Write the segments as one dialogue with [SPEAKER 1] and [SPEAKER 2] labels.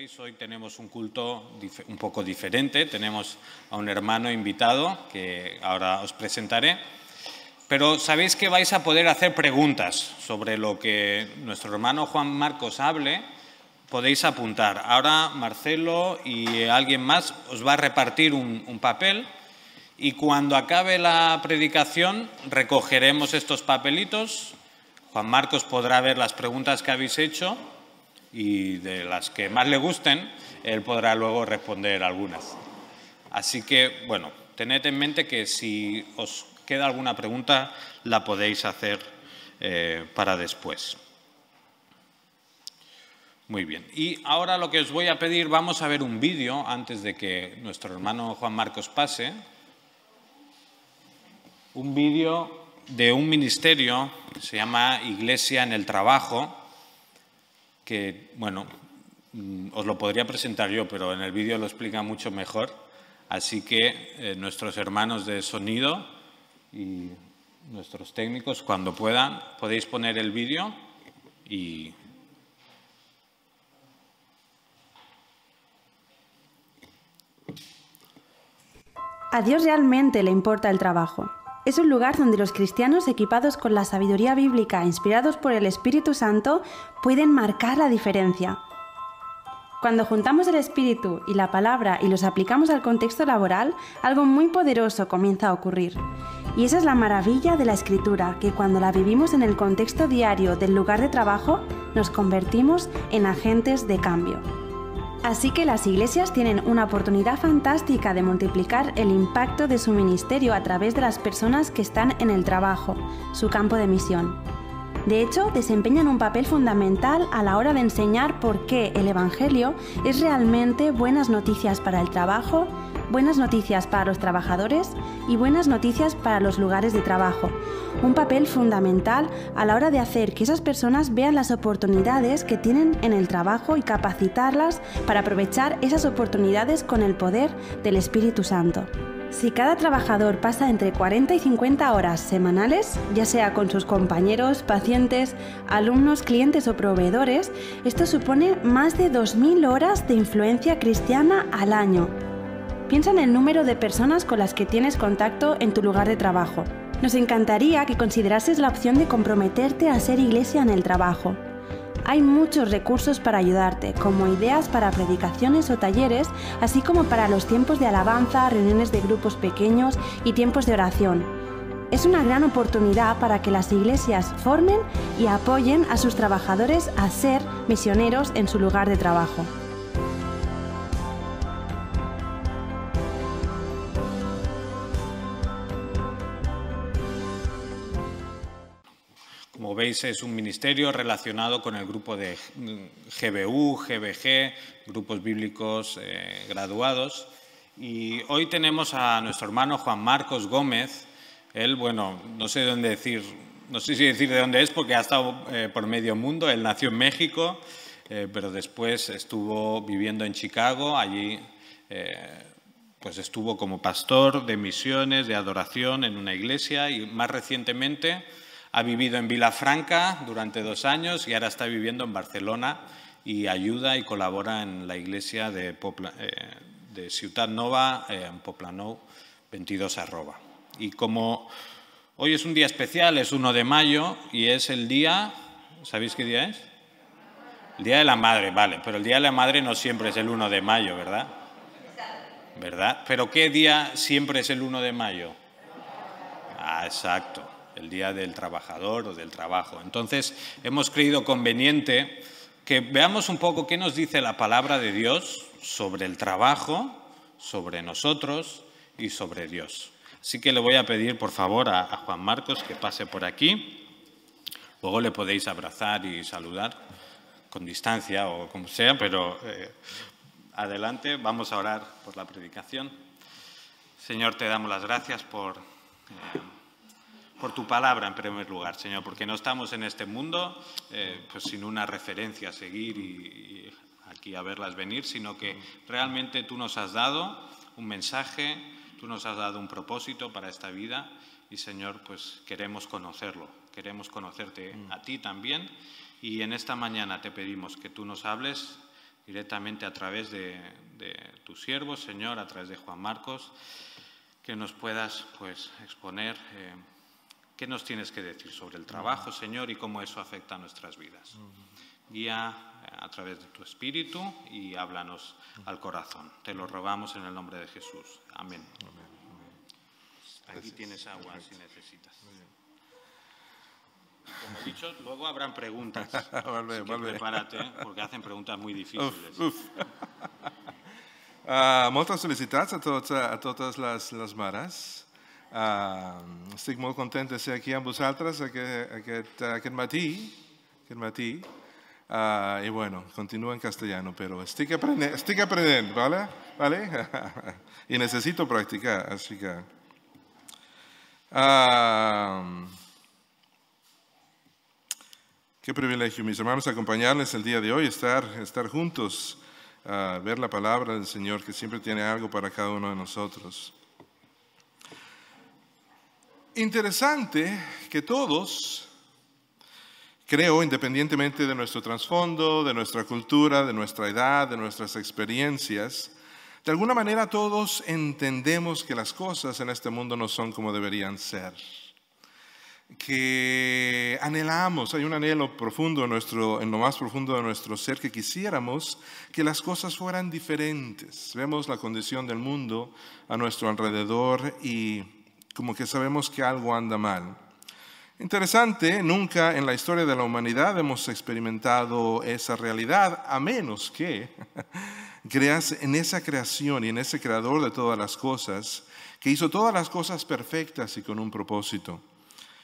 [SPEAKER 1] sabéis, hoy tenemos un culto un poco diferente. Tenemos a un hermano invitado que ahora os presentaré. Pero sabéis que vais a poder hacer preguntas sobre lo que nuestro hermano Juan Marcos hable. Podéis apuntar. Ahora Marcelo y alguien más os va a repartir un papel y cuando acabe la predicación recogeremos estos papelitos. Juan Marcos podrá ver las preguntas que habéis hecho y de las que más le gusten, él podrá luego responder algunas. Así que, bueno, tened en mente que si os queda alguna pregunta, la podéis hacer para después. Muy bien. Y ahora lo que os voy a pedir, vamos a ver un vídeo antes de que nuestro hermano Juan Marcos pase. Un vídeo de un ministerio que se llama Iglesia en el Trabajo, que, bueno, os lo podría presentar yo, pero en el vídeo lo explica mucho mejor. Así que nuestros hermanos de sonido y nuestros técnicos, cuando puedan, podéis poner el vídeo y...
[SPEAKER 2] A Dios realmente le importa el trabajo. Es un lugar donde los cristianos equipados con la sabiduría bíblica, inspirados por el Espíritu Santo, pueden marcar la diferencia. Cuando juntamos el Espíritu y la palabra y los aplicamos al contexto laboral, algo muy poderoso comienza a ocurrir. Y esa es la maravilla de la Escritura, que cuando la vivimos en el contexto diario del lugar de trabajo, nos convertimos en agentes de cambio. Así que las iglesias tienen una oportunidad fantástica de multiplicar el impacto de su ministerio a través de las personas que están en el trabajo, su campo de misión. De hecho, desempeñan un papel fundamental a la hora de enseñar por qué el Evangelio es realmente buenas noticias para el trabajo, buenas noticias para los trabajadores y buenas noticias para los lugares de trabajo. Un papel fundamental a la hora de hacer que esas personas vean las oportunidades que tienen en el trabajo y capacitarlas para aprovechar esas oportunidades con el poder del Espíritu Santo. Si cada trabajador pasa entre 40 y 50 horas semanales, ya sea con sus compañeros, pacientes, alumnos, clientes o proveedores, esto supone más de 2.000 horas de influencia cristiana al año. Piensa en el número de personas con las que tienes contacto en tu lugar de trabajo. Nos encantaría que considerases la opción de comprometerte a ser iglesia en el trabajo. Hay muchos recursos para ayudarte, como ideas para predicaciones o talleres, así como para los tiempos de alabanza, reuniones de grupos pequeños y tiempos de oración. Es una gran oportunidad para que las iglesias formen y apoyen a sus trabajadores a ser misioneros en su lugar de trabajo.
[SPEAKER 1] Como veis, es un ministerio relacionado con el grupo de GBU, GBG, grupos bíblicos graduados. Y hoy tenemos a nuestro hermano Juan Marcos Gómez. Él, bueno, no sé si decir de dónde es porque ha estado por medio mundo. Él nació en México, pero después estuvo viviendo en Chicago. Allí pues estuvo como pastor de misiones, de adoración en una iglesia y más recientemente ha vivido en Vilafranca durante 2 años y ahora está viviendo en Barcelona y ayuda y colabora en la iglesia de Ciutat Nova, en Poblenou 22 @. Y como hoy es un día especial, es 1 de mayo y es el día, ¿sabéis qué día es? El Día de la Madre, vale, pero el Día de la Madre no siempre es el 1 de mayo, ¿verdad? ¿Verdad? ¿Pero qué día siempre es el 1 de mayo? Ah, exacto. El Día del Trabajador o del Trabajo. Entonces, hemos creído conveniente que veamos un poco qué nos dice la palabra de Dios sobre el trabajo, sobre nosotros y sobre Dios. Así que le voy a pedir, por favor, a Juan Marcos que pase por aquí. Luego le podéis abrazar y saludar con distancia o como sea, pero adelante, vamos a orar por la predicación. Señor, te damos las gracias por tu palabra en primer lugar, Señor, porque no estamos en este mundo pues sin una referencia a seguir y aquí a verlas venir, sino que realmente tú nos has dado un mensaje, tú nos has dado un propósito para esta vida y, Señor, pues queremos conocerlo, queremos conocerte a ti también y en esta mañana te pedimos que tú nos hables, directamente a través de tu siervo, Señor, a través de Juan Marcos, que nos puedas pues, exponer qué nos tienes que decir sobre el trabajo, Señor, y cómo eso afecta a nuestras vidas. Guía a través de tu Espíritu y háblanos al corazón. Te lo rogamos en el nombre de Jesús. Amén. Aquí tienes agua si necesitas. Como he dicho, luego habrán preguntas. Prepárate, porque hacen preguntas muy difíciles.
[SPEAKER 3] Moltes felicitats a totes les mares. Estic molt content de ser aquí amb vosaltres aquest matí. Y bueno, continúo en castellano, pero estoy aprendiendo, ¿vale? Y necesito practicar, así que... qué privilegio, mis hermanos, acompañarles el día de hoy, estar juntos, ver la palabra del Señor, que siempre tiene algo para cada uno de nosotros. Interesante que todos, creo, independientemente de nuestro trasfondo, de nuestra cultura, de nuestra edad, de nuestras experiencias, de alguna manera todos entendemos que las cosas en este mundo no son como deberían ser. Que anhelamos, hay un anhelo profundo en lo más profundo de nuestro ser, que quisiéramos que las cosas fueran diferentes. Vemos la condición del mundo a nuestro alrededor y como que sabemos que algo anda mal. Interesante, nunca en la historia de la humanidad hemos experimentado esa realidad, a menos que creas en esa creación y en ese creador de todas las cosas, que hizo todas las cosas perfectas y con un propósito,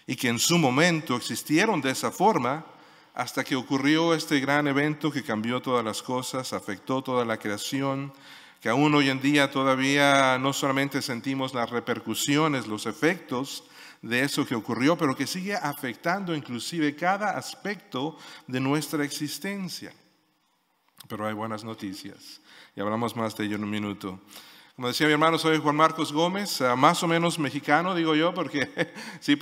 [SPEAKER 3] y que en su momento existieron de esa forma hasta que ocurrió este gran evento que cambió todas las cosas, afectó toda la creación, que aún hoy en día todavía no solamente sentimos las repercusiones, los efectos de eso que ocurrió, pero que sigue afectando inclusive cada aspecto de nuestra existencia. Pero hay buenas noticias y hablamos más de ello en un minuto. Como decía mi hermano, soy Juan Marcos Gómez, más o menos mexicano, digo yo, porque sí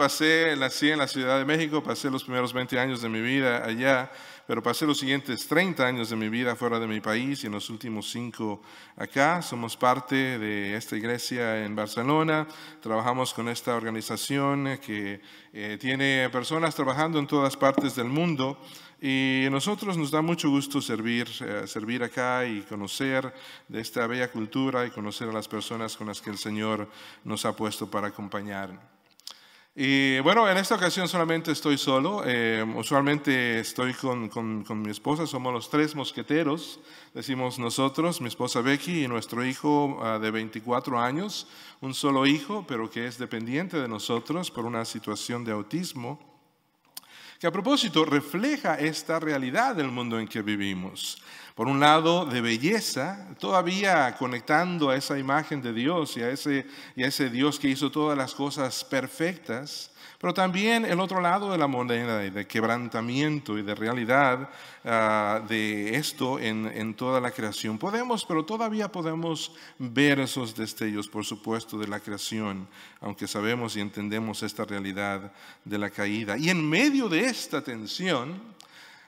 [SPEAKER 3] nací en la Ciudad de México, pasé los primeros 20 años de mi vida allá, pero pasé los siguientes 30 años de mi vida fuera de mi país y en los últimos 5 acá. Somos parte de esta iglesia en Barcelona, trabajamos con esta organización que tiene personas trabajando en todas partes del mundo. Y a nosotros nos da mucho gusto servir acá y conocer de esta bella cultura y conocer a las personas con las que el Señor nos ha puesto para acompañar. Y bueno, en esta ocasión solamente estoy solo. Usualmente estoy con mi esposa, somos los 3 mosqueteros, decimos nosotros, mi esposa Becky y nuestro hijo de 24 años, un solo hijo, pero que es dependiente de nosotros por una situación de autismo, que a propósito refleja esta realidad del mundo en que vivimos. Por un lado, de belleza, todavía conectando a esa imagen de Dios y a ese Dios que hizo todas las cosas perfectas, pero también el otro lado de la moneda, de quebrantamiento y de realidad de esto en toda la creación. Pero todavía podemos ver esos destellos, por supuesto, de la creación, aunque sabemos y entendemos esta realidad de la caída. Y en medio de esta tensión,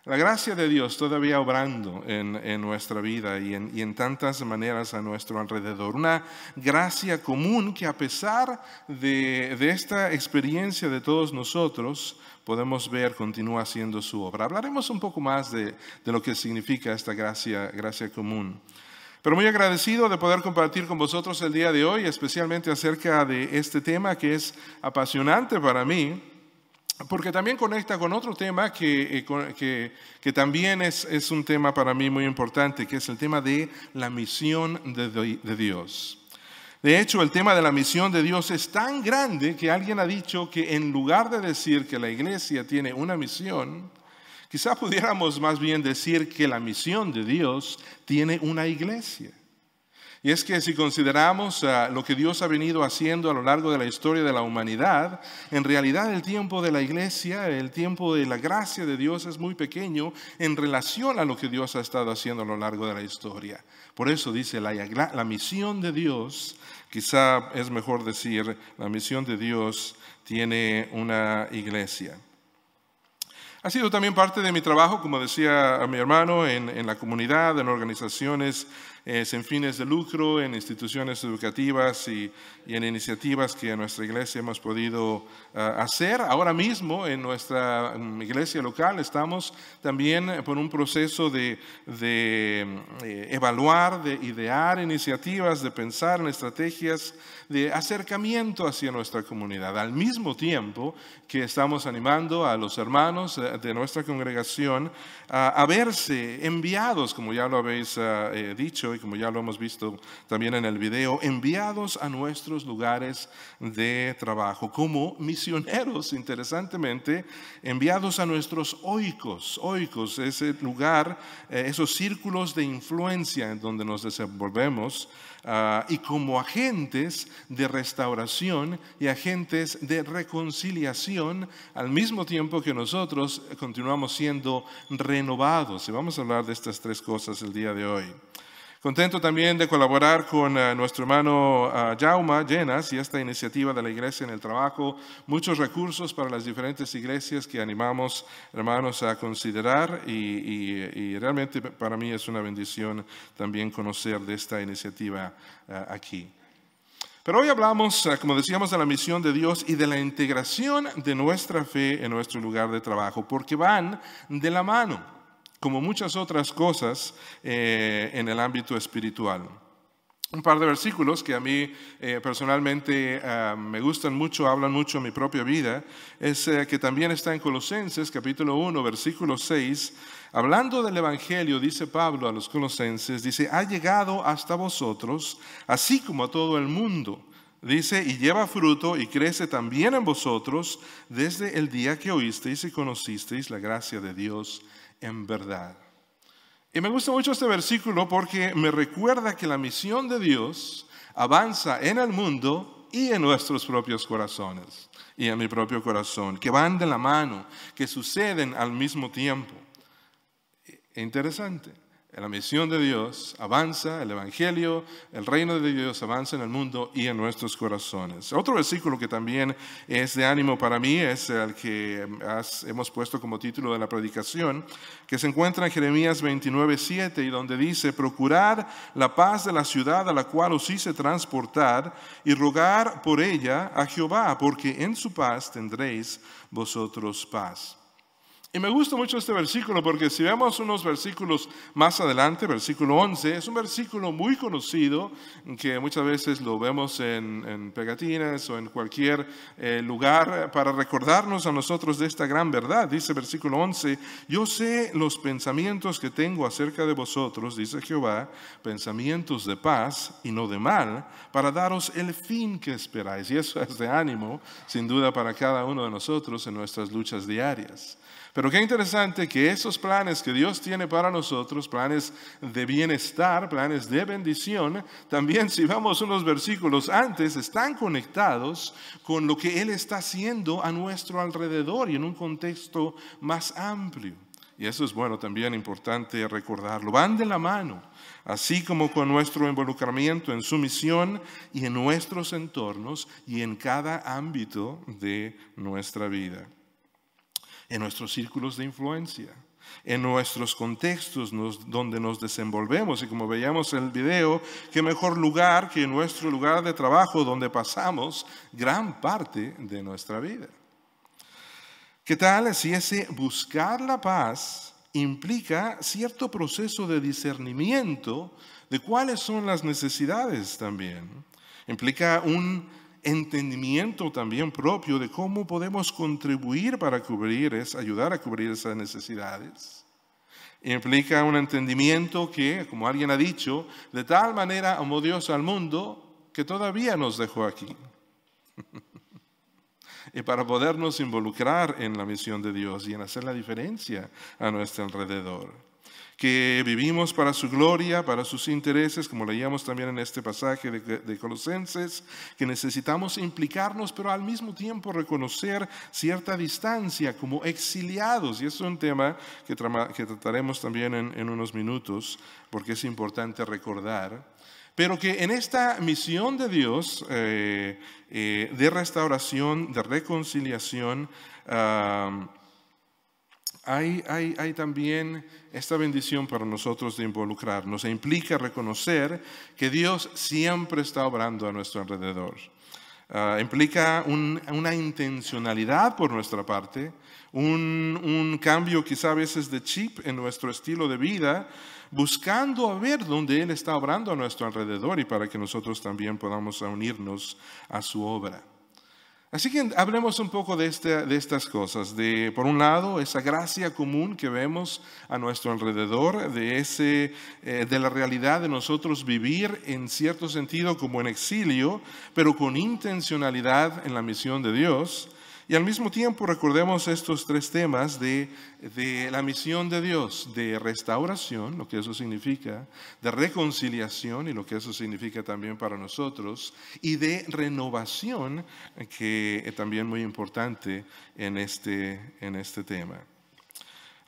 [SPEAKER 3] la gracia de Dios todavía obrando en nuestra vida y en tantas maneras a nuestro alrededor. Una gracia común que a pesar de esta experiencia de todos nosotros, podemos ver continúa haciendo su obra. Hablaremos un poco más de lo que significa esta gracia común. Pero muy agradecido de poder compartir con vosotros el día de hoy, especialmente acerca de este tema que es apasionante para mí, porque también conecta con otro tema que también es un tema para mí muy importante, que es el tema de la misión de Dios. De hecho, el tema de la misión de Dios es tan grande que alguien ha dicho que en lugar de decir que la iglesia tiene una misión, quizá pudiéramos más bien decir que la misión de Dios tiene una iglesia. Y es que si consideramos lo que Dios ha venido haciendo a lo largo de la historia de la humanidad, en realidad el tiempo de la iglesia, el tiempo de la gracia de Dios es muy pequeño en relación a lo que Dios ha estado haciendo a lo largo de la historia. Por eso dice la misión de Dios, quizá es mejor decir, la misión de Dios tiene una iglesia. Ha sido también parte de mi trabajo, como decía mi hermano, en la comunidad, en organizaciones sin fines de lucro, en instituciones educativas y en iniciativas que en nuestra iglesia hemos podido hacer. Ahora mismo en nuestra iglesia local estamos también por un proceso de evaluar, de idear iniciativas, de pensar en estrategias de acercamiento hacia nuestra comunidad, al mismo tiempo que estamos animando a los hermanos de nuestra congregación a verse enviados, como ya lo habéis dicho y como ya lo hemos visto también en el video, enviados a nuestros lugares de trabajo como misioneros, interesantemente, enviados a nuestros oikos, ese lugar, esos círculos de influencia en donde nos desenvolvemos, y como agentes de restauración y agentes de reconciliación, al mismo tiempo que nosotros continuamos siendo renovados. Y vamos a hablar de estas tres cosas el día de hoy. Contento también de colaborar con nuestro hermano Jaume Llenas y esta iniciativa de la Iglesia en el Trabajo. Muchos recursos para las diferentes iglesias que animamos, hermanos, a considerar y realmente para mí es una bendición también conocer de esta iniciativa aquí. Pero hoy hablamos, como decíamos, de la misión de Dios y de la integración de nuestra fe en nuestro lugar de trabajo, porque van de la mano, como muchas otras cosas en el ámbito espiritual. Un par de versículos que a mí personalmente me gustan mucho, hablan mucho en mi propia vida, es que también está en Colosenses, capítulo 1, versículo 6, hablando del Evangelio, dice Pablo a los colosenses, dice, ha llegado hasta vosotros, así como a todo el mundo, dice, y lleva fruto y crece también en vosotros desde el día que oísteis y conocisteis la gracia de Dios en verdad. Y me gusta mucho este versículo porque me recuerda que la misión de Dios avanza en el mundo y en nuestros propios corazones y en mi propio corazón, que van de la mano, que suceden al mismo tiempo. Interesante. La misión de Dios avanza, el Evangelio, el reino de Dios avanza en el mundo y en nuestros corazones. Otro versículo que también es de ánimo para mí es el que hemos puesto como título de la predicación, que se encuentra en Jeremías 29:7 y donde dice, procurad la paz de la ciudad a la cual os hice transportar y rogar por ella a Jehová, porque en su paz tendréis vosotros paz. Y me gusta mucho este versículo porque si vemos unos versículos más adelante, versículo 11, es un versículo muy conocido que muchas veces lo vemos en pegatinas o en cualquier lugar para recordarnos a nosotros de esta gran verdad. Dice versículo 11, yo sé los pensamientos que tengo acerca de vosotros, dice Jehová, pensamientos de paz y no de mal, para daros el fin que esperáis. Y eso es de ánimo, sin duda, para cada uno de nosotros en nuestras luchas diarias. Pero qué interesante que esos planes que Dios tiene para nosotros, planes de bienestar, planes de bendición, también si vamos unos versículos antes, están conectados con lo que Él está haciendo a nuestro alrededor y en un contexto más amplio. Y eso es bueno, también importante recordarlo. Van de la mano, así como con nuestro involucramiento en su misión y en nuestros entornos y en cada ámbito de nuestra vida. En nuestros círculos de influencia, en nuestros contextos donde nos desenvolvemos. Y como veíamos en el video, qué mejor lugar que nuestro lugar de trabajo donde pasamos gran parte de nuestra vida. ¿Qué tal si ese buscar la paz implica cierto proceso de discernimiento de cuáles son las necesidades también? Implica un entendimiento también propio de cómo podemos contribuir para ayudar a cubrir esas necesidades. Implica un entendimiento que, como alguien ha dicho, de tal manera amó Dios al mundo que todavía nos dejó aquí. Y para podernos involucrar en la misión de Dios y en hacer la diferencia a nuestro alrededor. Que vivimos para su gloria, para sus intereses, como leíamos también en este pasaje de Colosenses, que necesitamos implicarnos, pero al mismo tiempo reconocer cierta distancia como exiliados. Y eso es un tema que trataremos también en unos minutos, porque es importante recordar. Pero que en esta misión de Dios, de restauración, de reconciliación, hay también esta bendición para nosotros de involucrarnos. E implica reconocer que Dios siempre está obrando a nuestro alrededor. Implica una intencionalidad por nuestra parte, un cambio quizá a veces de chip en nuestro estilo de vida, buscando a ver dónde Él está obrando a nuestro alrededor y para que nosotros también podamos unirnos a su obra. Así que hablemos un poco de estas cosas, por un lado, esa gracia común que vemos a nuestro alrededor, de la realidad de nosotros vivir en cierto sentido como en exilio, pero con intencionalidad en la misión de Dios. Y al mismo tiempo recordemos estos tres temas de la misión de Dios, de restauración, lo que eso significa, de reconciliación y lo que eso significa también para nosotros, y de renovación, que es también muy importante en este tema.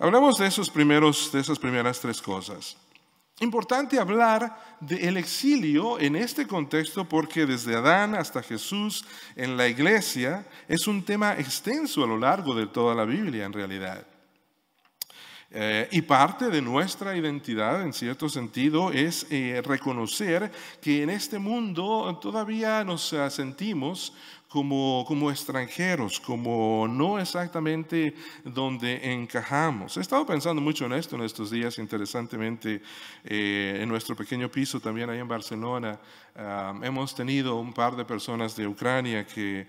[SPEAKER 3] Hablamos de esas primeras tres cosas. Importante hablar del exilio en este contexto porque desde Adán hasta Jesús en la iglesia es un tema extenso a lo largo de toda la Biblia en realidad. Y parte de nuestra identidad en cierto sentido es reconocer que en este mundo todavía nos sentimos como extranjeros, como no exactamente donde encajamos. He estado pensando mucho en esto en estos días, interesantemente, en nuestro pequeño piso también ahí en Barcelona. Hemos tenido un par de personas de Ucrania que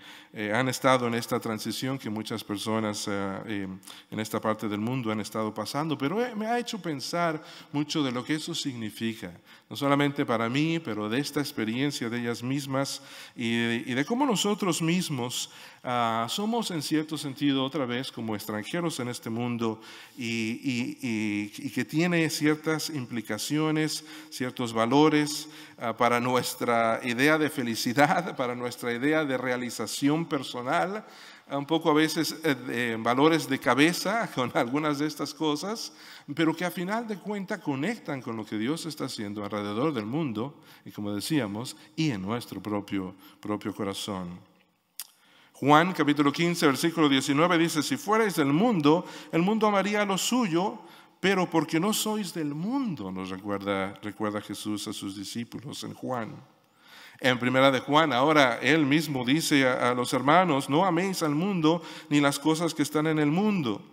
[SPEAKER 3] han estado en esta transición que muchas personas en esta parte del mundo han estado pasando, pero me ha hecho pensar mucho de lo que eso significa, no solamente para mí, pero de esta experiencia de ellas mismas y de cómo nosotros mismos somos en cierto sentido otra vez como extranjeros en este mundo y que tiene ciertas implicaciones, ciertos valores para nuestra idea de felicidad, para nuestra idea de realización personal, un poco a veces valores de cabeza con algunas de estas cosas, pero que a final de cuentas conectan con lo que Dios está haciendo alrededor del mundo y como decíamos, y en nuestro propio corazón. Juan capítulo 15 versículo 19 dice, si fuerais del mundo, el mundo amaría lo suyo, pero porque no sois del mundo, nos recuerda Jesús a sus discípulos en Juan. En primera de Juan, ahora él mismo dice a los hermanos, no améis al mundo ni las cosas que están en el mundo.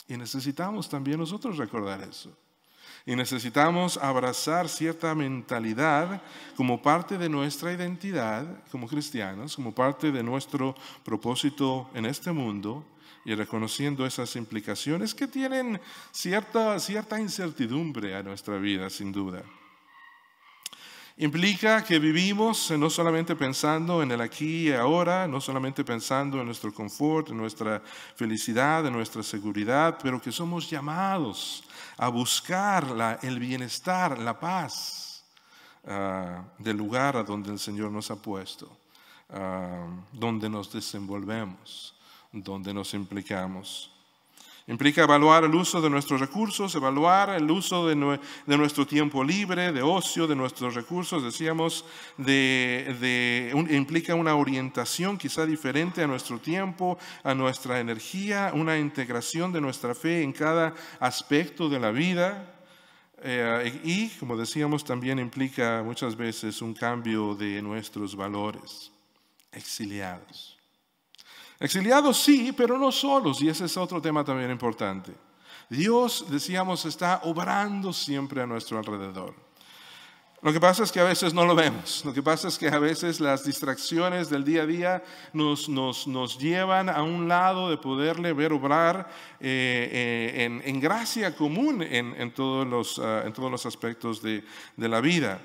[SPEAKER 3] Y necesitamos también nosotros recordar eso. Y necesitamos abrazar cierta mentalidad como parte de nuestra identidad como cristianos, como parte de nuestro propósito en este mundo y reconociendo esas implicaciones que tienen cierta incertidumbre a nuestra vida, sin duda. Implica que vivimos no solamente pensando en el aquí y ahora, no solamente pensando en nuestro confort, en nuestra felicidad, en nuestra seguridad, pero que somos llamados a buscar el bienestar, la paz del lugar a donde el Señor nos ha puesto, donde nos desenvolvemos, donde nos implicamos. Implica evaluar el uso de nuestros recursos, evaluar el uso de nuestro tiempo libre, de ocio, de nuestros recursos. Decíamos, implica una orientación quizá diferente a nuestro tiempo, a nuestra energía, una integración de nuestra fe en cada aspecto de la vida. Y, como decíamos, también implica muchas veces un cambio de nuestros valores. Exiliados. Exiliados sí, pero no solos, y ese es otro tema también importante. Dios, decíamos, está obrando siempre a nuestro alrededor. Lo que pasa es que a veces no lo vemos, lo que pasa es que a veces las distracciones del día a día nos llevan a un lado de poderle ver obrar en gracia común en todos los aspectos de la vida.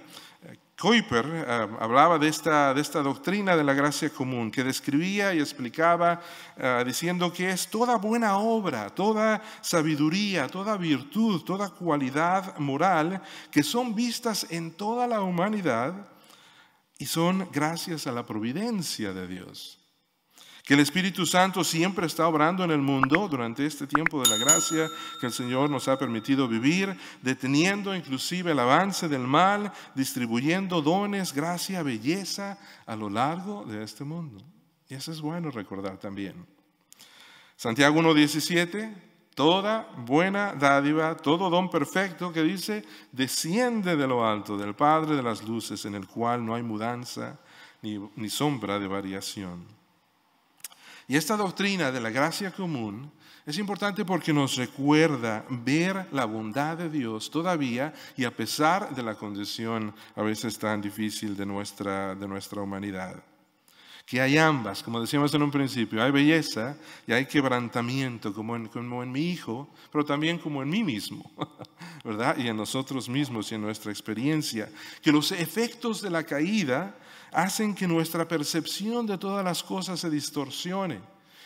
[SPEAKER 3] Kuyper hablaba de esta doctrina de la gracia común que describía y explicaba diciendo que es toda buena obra, toda sabiduría, toda virtud, toda cualidad moral que son vistas en toda la humanidad y son gracias a la providencia de Dios. Que el Espíritu Santo siempre está obrando en el mundo durante este tiempo de la gracia que el Señor nos ha permitido vivir, deteniendo inclusive el avance del mal, distribuyendo dones, gracia, belleza a lo largo de este mundo. Y eso es bueno recordar también. Santiago 1:17 Toda buena dádiva, todo don perfecto, que dice, desciende de lo alto, del Padre de las luces, en el cual no hay mudanza ni sombra de variación. Y esta doctrina de la gracia común es importante porque nos recuerda ver la bondad de Dios todavía y a pesar de la condición a veces tan difícil de nuestra humanidad. Que hay ambas, como decíamos en un principio, hay belleza y hay quebrantamiento, como en mi hijo, pero también como en mí mismo, ¿verdad? Y en nosotros mismos y en nuestra experiencia. Que los efectos de la caída hacen que nuestra percepción de todas las cosas se distorsione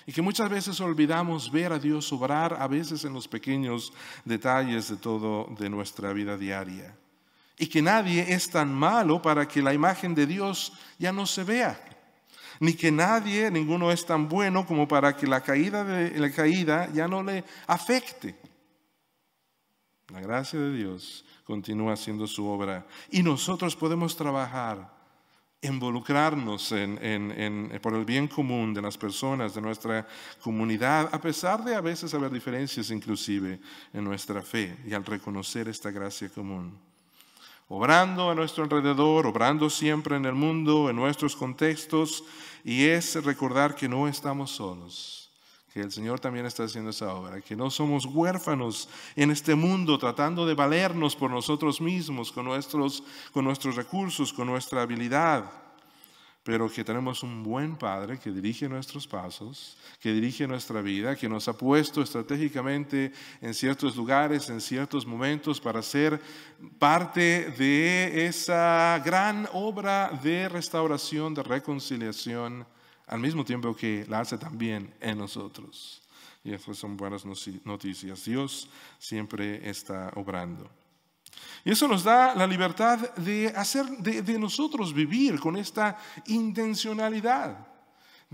[SPEAKER 3] y que muchas veces olvidamos ver a Dios obrar, a veces en los pequeños detalles de nuestra vida diaria. Y que nadie es tan malo para que la imagen de Dios ya no se vea. Ni que ninguno es tan bueno como para que la caída ya no le afecte. La gracia de Dios continúa haciendo su obra y nosotros podemos trabajar, involucrarnos por el bien común de las personas, de nuestra comunidad, a pesar de a veces haber diferencias inclusive en nuestra fe y al reconocer esta gracia común. Obrando a nuestro alrededor, obrando siempre en el mundo, en nuestros contextos, y es recordar que no estamos solos, que el Señor también está haciendo esa obra, que no somos huérfanos en este mundo tratando de valernos por nosotros mismos, con nuestros recursos, con nuestra habilidad, pero que tenemos un buen Padre que dirige nuestros pasos, que dirige nuestra vida, que nos ha puesto estratégicamente en ciertos lugares, en ciertos momentos para ser parte de esa gran obra de restauración, de reconciliación, al mismo tiempo que la hace también en nosotros. Y esas son buenas noticias. Dios siempre está obrando. Y eso nos da la libertad de nosotros vivir con esta intencionalidad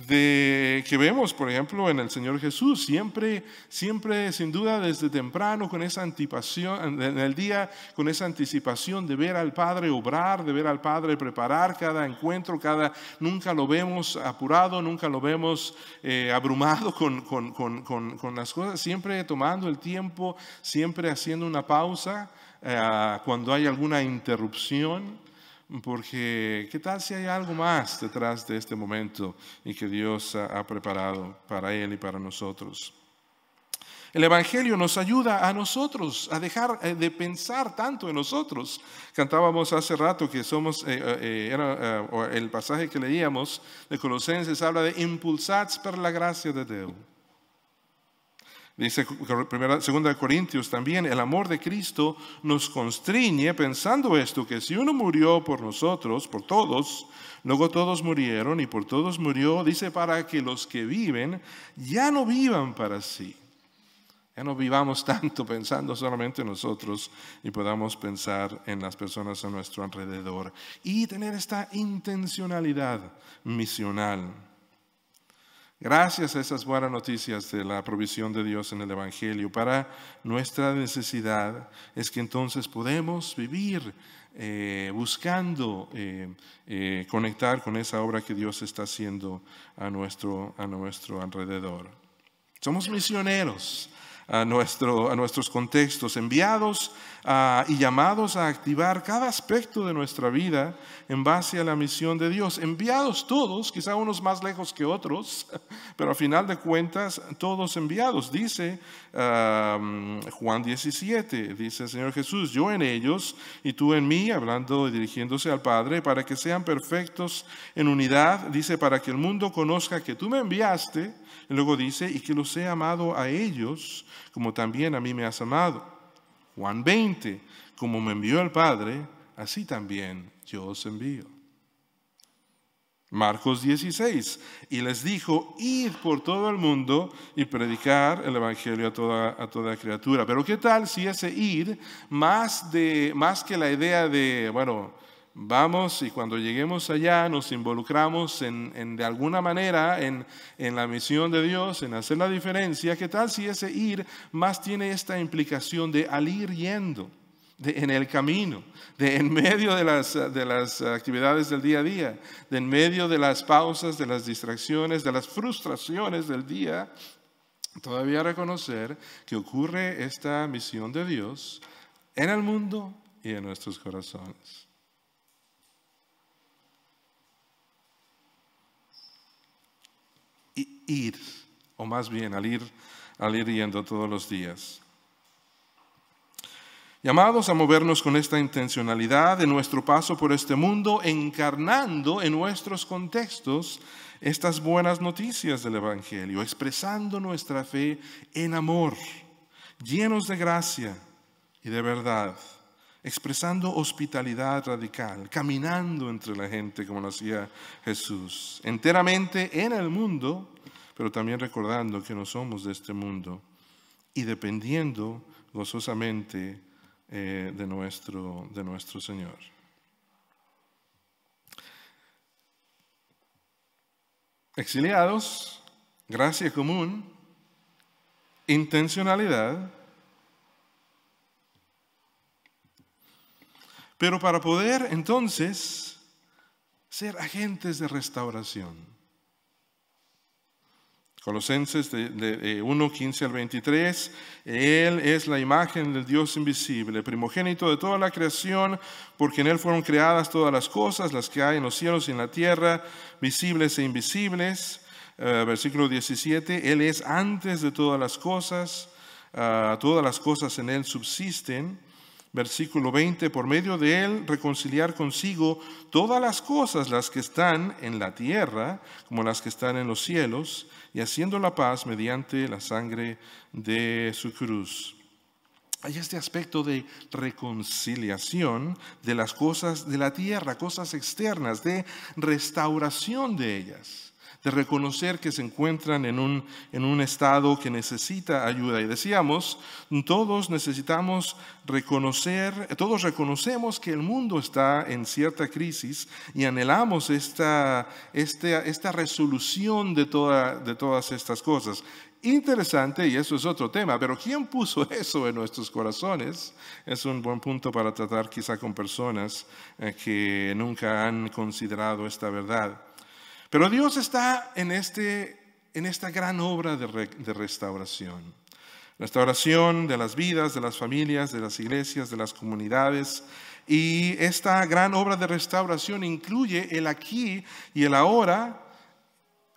[SPEAKER 3] que vemos, por ejemplo, en el Señor Jesús, siempre sin duda desde temprano con esa anticipación, en el día con esa anticipación de ver al Padre obrar, de ver al Padre preparar cada encuentro, nunca lo vemos apurado, nunca lo vemos abrumado con las cosas, siempre tomando el tiempo, siempre haciendo una pausa cuando hay alguna interrupción, porque ¿qué tal si hay algo más detrás de este momento y que Dios ha preparado para Él y para nosotros? El Evangelio nos ayuda a nosotros a dejar de pensar tanto en nosotros. Cantábamos hace rato que el pasaje que leíamos de Colosenses habla de impulsats per la gracia de Dios. Dice 2 Corintios también, el amor de Cristo nos constriñe pensando esto, que si uno murió por nosotros, por todos, luego todos murieron y por todos murió, dice, para que los que viven ya no vivan para sí. Ya no vivamos tanto pensando solamente en nosotros y podamos pensar en las personas a nuestro alrededor y tener esta intencionalidad misional. Gracias a esas buenas noticias de la provisión de Dios en el Evangelio para nuestra necesidad, es que entonces podemos vivir buscando conectar con esa obra que Dios está haciendo a nuestro alrededor. Somos misioneros a nuestros contextos, enviados y llamados a activar cada aspecto de nuestra vida en base a la misión de Dios. Enviados todos, quizá unos más lejos que otros, pero a final de cuentas todos enviados. Dice Juan 17, dice el Señor Jesús, yo en ellos y tú en mí, hablando y dirigiéndose al Padre, para que sean perfectos en unidad, dice, para que el mundo conozca que tú me enviaste. Y luego dice, y que los he amado a ellos, como también a mí me has amado. Juan 20, como me envió el Padre, así también yo os envío. Marcos 16, y les dijo, id por todo el mundo y predicar el Evangelio a toda criatura. Pero ¿qué tal si ese ir, más que la idea de, vamos y cuando lleguemos allá nos involucramos de alguna manera en la misión de Dios, en hacer la diferencia? ¿Qué tal si ese ir más tiene esta implicación de al ir yendo, en el camino, en medio de las actividades del día a día, en medio de las pausas, de las distracciones, de las frustraciones del día, todavía reconocer que ocurre esta misión de Dios en el mundo y en nuestros corazones. Y ir, o más bien al ir yendo todos los días. Llamados a movernos con esta intencionalidad en nuestro paso por este mundo, encarnando en nuestros contextos estas buenas noticias del Evangelio, expresando nuestra fe en amor, llenos de gracia y de verdad, expresando hospitalidad radical, caminando entre la gente como lo hacía Jesús, enteramente en el mundo, pero también recordando que no somos de este mundo y dependiendo gozosamente de nuestro Señor. Exiliados, gracia común, intencionalidad, pero para poder entonces ser agentes de restauración. Colosenses de 1, 15 al 23, Él es la imagen del Dios invisible, primogénito de toda la creación, porque en Él fueron creadas todas las cosas, las que hay en los cielos y en la tierra, visibles e invisibles. Versículo 17, Él es antes de todas las cosas en Él subsisten. Versículo 20, por medio de Él reconciliar consigo todas las cosas, las que están en la tierra como las que están en los cielos, y haciendo la paz mediante la sangre de su cruz. Hay este aspecto de reconciliación de las cosas de la tierra, cosas externas, de restauración de ellas, de reconocer que se encuentran en un estado que necesita ayuda. Y decíamos, todos necesitamos todos reconocemos que el mundo está en cierta crisis y anhelamos esta resolución de todas estas cosas. Interesante, y eso es otro tema, pero ¿quién puso eso en nuestros corazones? Es un buen punto para tratar quizá con personas que nunca han considerado esta verdad. Pero Dios está en esta gran obra de restauración. Restauración de las vidas, de las familias, de las iglesias, de las comunidades. Y esta gran obra de restauración incluye el aquí y el ahora,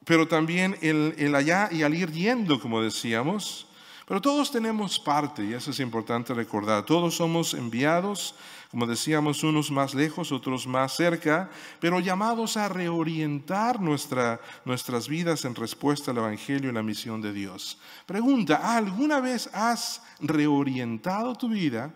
[SPEAKER 3] pero también el allá y al ir yendo, como decíamos. Pero todos tenemos parte, y eso es importante recordar. Todos somos enviados, como decíamos, unos más lejos, otros más cerca, pero llamados a reorientar nuestras vidas en respuesta al Evangelio y la misión de Dios. Pregunta, ¿alguna vez has reorientado tu vida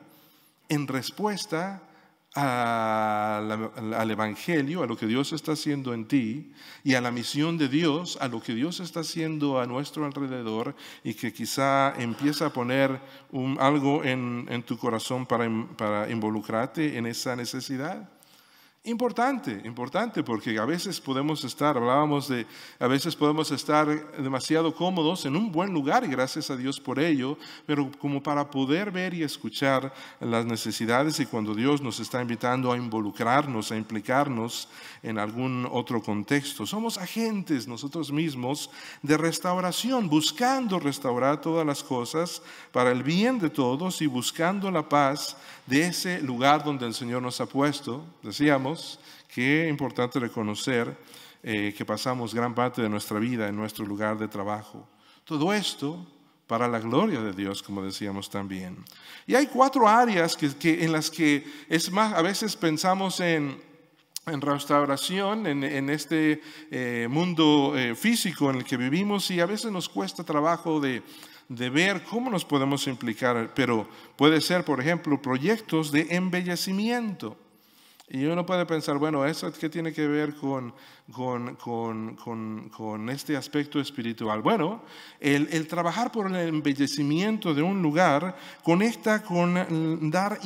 [SPEAKER 3] en respuesta al Evangelio, a lo que Dios está haciendo en ti, y a la misión de Dios, a lo que Dios está haciendo a nuestro alrededor, y que quizá empieza a poner algo en tu corazón para involucrarte en esa necesidad? Importante, porque a veces podemos estar demasiado cómodos en un buen lugar, y gracias a Dios por ello, pero como para poder ver y escuchar las necesidades, y cuando Dios nos está invitando a involucrarnos, a implicarnos en algún otro contexto. Somos agentes nosotros mismos de restauración, buscando restaurar todas las cosas para el bien de todos y buscando la paz de ese lugar donde el Señor nos ha puesto. Decíamos que es importante reconocer que pasamos gran parte de nuestra vida en nuestro lugar de trabajo. Todo esto para la gloria de Dios, como decíamos también. Y hay 4 áreas en las que es más, a veces pensamos en restauración, en este mundo físico en el que vivimos, y a veces nos cuesta trabajo de ver cómo nos podemos implicar, pero puede ser, por ejemplo, proyectos de embellecimiento. Y uno puede pensar, bueno, ¿eso qué tiene que ver con este aspecto espiritual? Bueno, el trabajar por el embellecimiento de un lugar conecta con dar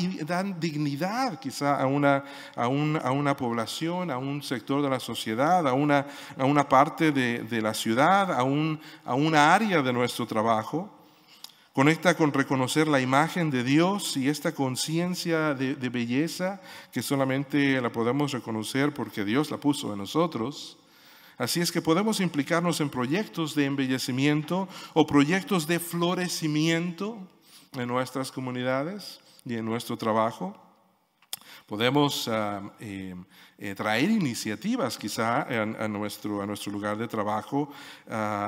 [SPEAKER 3] dignidad quizá a una población, a un sector de la sociedad, a una parte de la ciudad, a una área de nuestro trabajo. Conecta con reconocer la imagen de Dios y esta conciencia de belleza que solamente la podemos reconocer porque Dios la puso en nosotros. Así es que podemos implicarnos en proyectos de embellecimiento o proyectos de florecimiento en nuestras comunidades y en nuestro trabajo. Podemos traer iniciativas quizá a nuestro lugar de trabajo,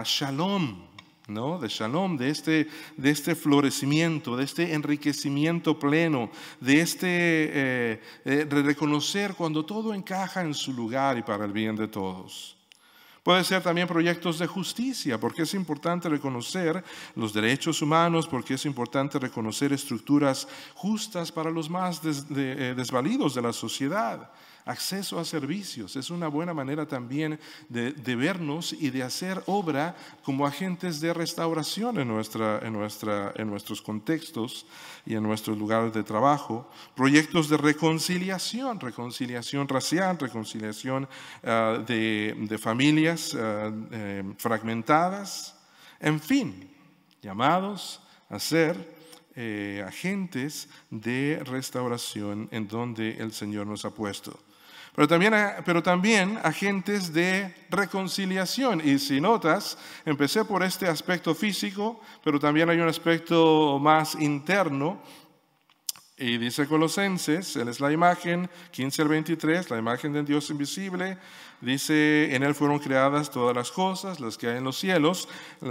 [SPEAKER 3] shalom, ¿no? De shalom, de este florecimiento, de este enriquecimiento pleno, de reconocer cuando todo encaja en su lugar y para el bien de todos. Puede ser también proyectos de justicia, porque es importante reconocer los derechos humanos, porque es importante reconocer estructuras justas para los más desvalidos de la sociedad. Acceso a servicios es una buena manera también de vernos y de hacer obra como agentes de restauración en nuestros contextos y en nuestros lugares de trabajo. Proyectos de reconciliación racial, reconciliación de familias fragmentadas. En fin, llamados a ser agentes de restauración en donde el Señor nos ha puesto. Pero también agentes de reconciliación. Y si notas, empecé por este aspecto físico, pero también hay un aspecto más interno. Y dice Colosenses, Él es la imagen, 15 al 23, la imagen del Dios invisible. Dice, en Él fueron creadas todas las cosas, las que hay en los cielos,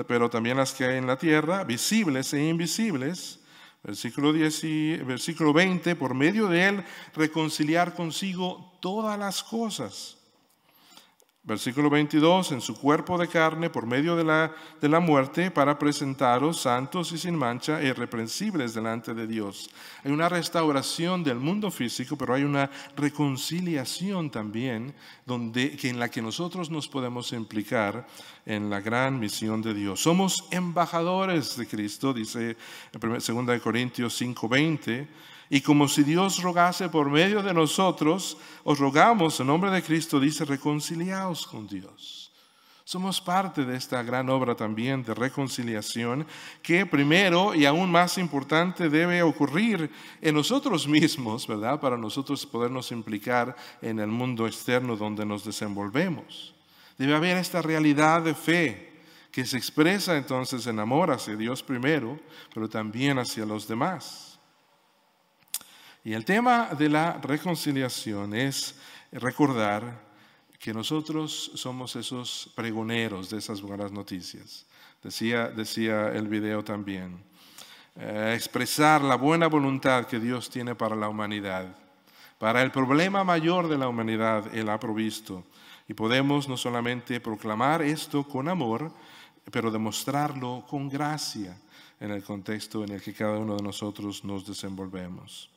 [SPEAKER 3] pero también las que hay en la tierra, visibles e invisibles. Versículo 20, por medio de Él reconciliar consigo todas las cosas. Versículo 22, en su cuerpo de carne, por medio de la muerte, para presentaros santos y sin mancha e irreprensibles delante de Dios. Hay una restauración del mundo físico, pero hay una reconciliación también en la que nosotros nos podemos implicar en la gran misión de Dios. Somos embajadores de Cristo, dice 2 Corintios 5:20. Y como si Dios rogase por medio de nosotros, os rogamos en nombre de Cristo, dice, reconciliaos con Dios. Somos parte de esta gran obra también de reconciliación que primero y aún más importante debe ocurrir en nosotros mismos, ¿verdad? Para nosotros podernos implicar en el mundo externo donde nos desenvolvemos. Debe haber esta realidad de fe que se expresa entonces en amor hacia Dios primero, pero también hacia los demás. Y el tema de la reconciliación es recordar que nosotros somos esos pregoneros de esas buenas noticias. Decía el video también. Expresar la buena voluntad que Dios tiene para la humanidad. Para el problema mayor de la humanidad, Él ha provisto. Y podemos no solamente proclamar esto con amor, pero demostrarlo con gracia en el contexto en el que cada uno de nosotros nos desenvolvemos.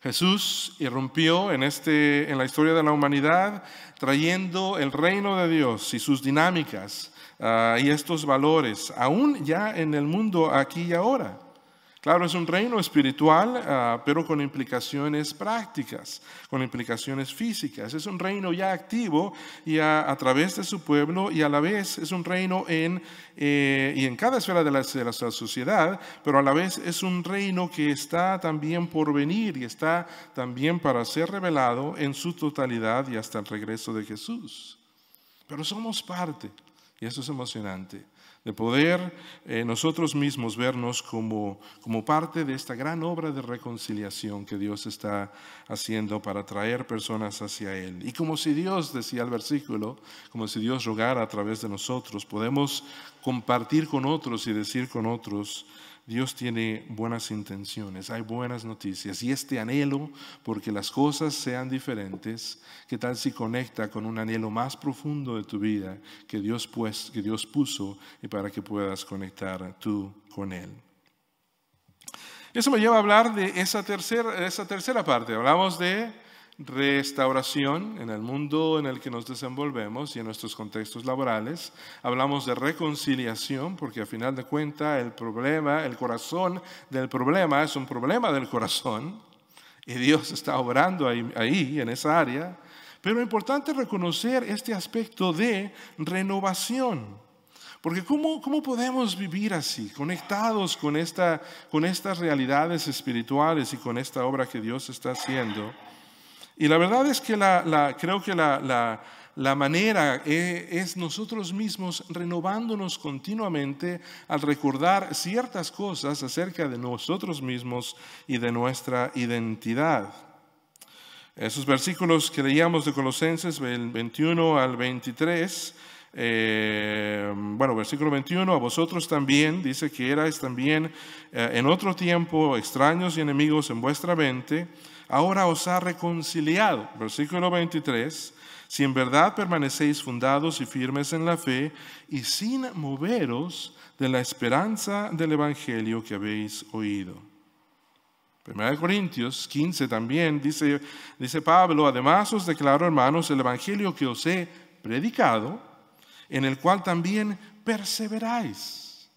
[SPEAKER 3] Jesús irrumpió en la historia de la humanidad trayendo el reino de Dios y sus dinámicas y estos valores, aún ya en el mundo aquí y ahora. Claro, es un reino espiritual, pero con implicaciones prácticas, con implicaciones físicas. Es un reino ya activo y a través de su pueblo, y a la vez es un reino y en cada esfera de la sociedad, pero a la vez es un reino que está también por venir y está también para ser revelado en su totalidad y hasta el regreso de Jesús. Pero somos parte, y eso es emocionante, de poder nosotros mismos vernos como parte de esta gran obra de reconciliación que Dios está haciendo para traer personas hacia Él. Y como si Dios, decía el versículo, como si Dios rogara a través de nosotros, podemos compartir con otros y decir con otros, Dios tiene buenas intenciones, hay buenas noticias, y este anhelo porque las cosas sean diferentes, ¿qué tal si conecta con un anhelo más profundo de tu vida que Dios puso y para que puedas conectar tú con Él? Eso me lleva a hablar de esa tercera parte. Hablamos de restauración en el mundo en el que nos desenvolvemos y en nuestros contextos laborales. Hablamos de reconciliación porque a final de cuentas el corazón del problema es un problema del corazón y Dios está obrando ahí en esa área. Pero es importante reconocer este aspecto de renovación. Porque ¿cómo podemos vivir así, conectados con estas realidades espirituales y con esta obra que Dios está haciendo? Y la verdad es que creo que la la manera es nosotros mismos renovándonos continuamente al recordar ciertas cosas acerca de nosotros mismos y de nuestra identidad. Esos versículos que leíamos de Colosenses, del 21 al 23, versículo 21, a vosotros también, dice que erais también en otro tiempo extraños y enemigos en vuestra mente, ahora os ha reconciliado. Versículo 23, si en verdad permanecéis fundados y firmes en la fe y sin moveros de la esperanza del evangelio que habéis oído. 1 Corintios 15 también dice Pablo, además os declaro, hermanos, el evangelio que os he predicado, en el cual también perseveráis.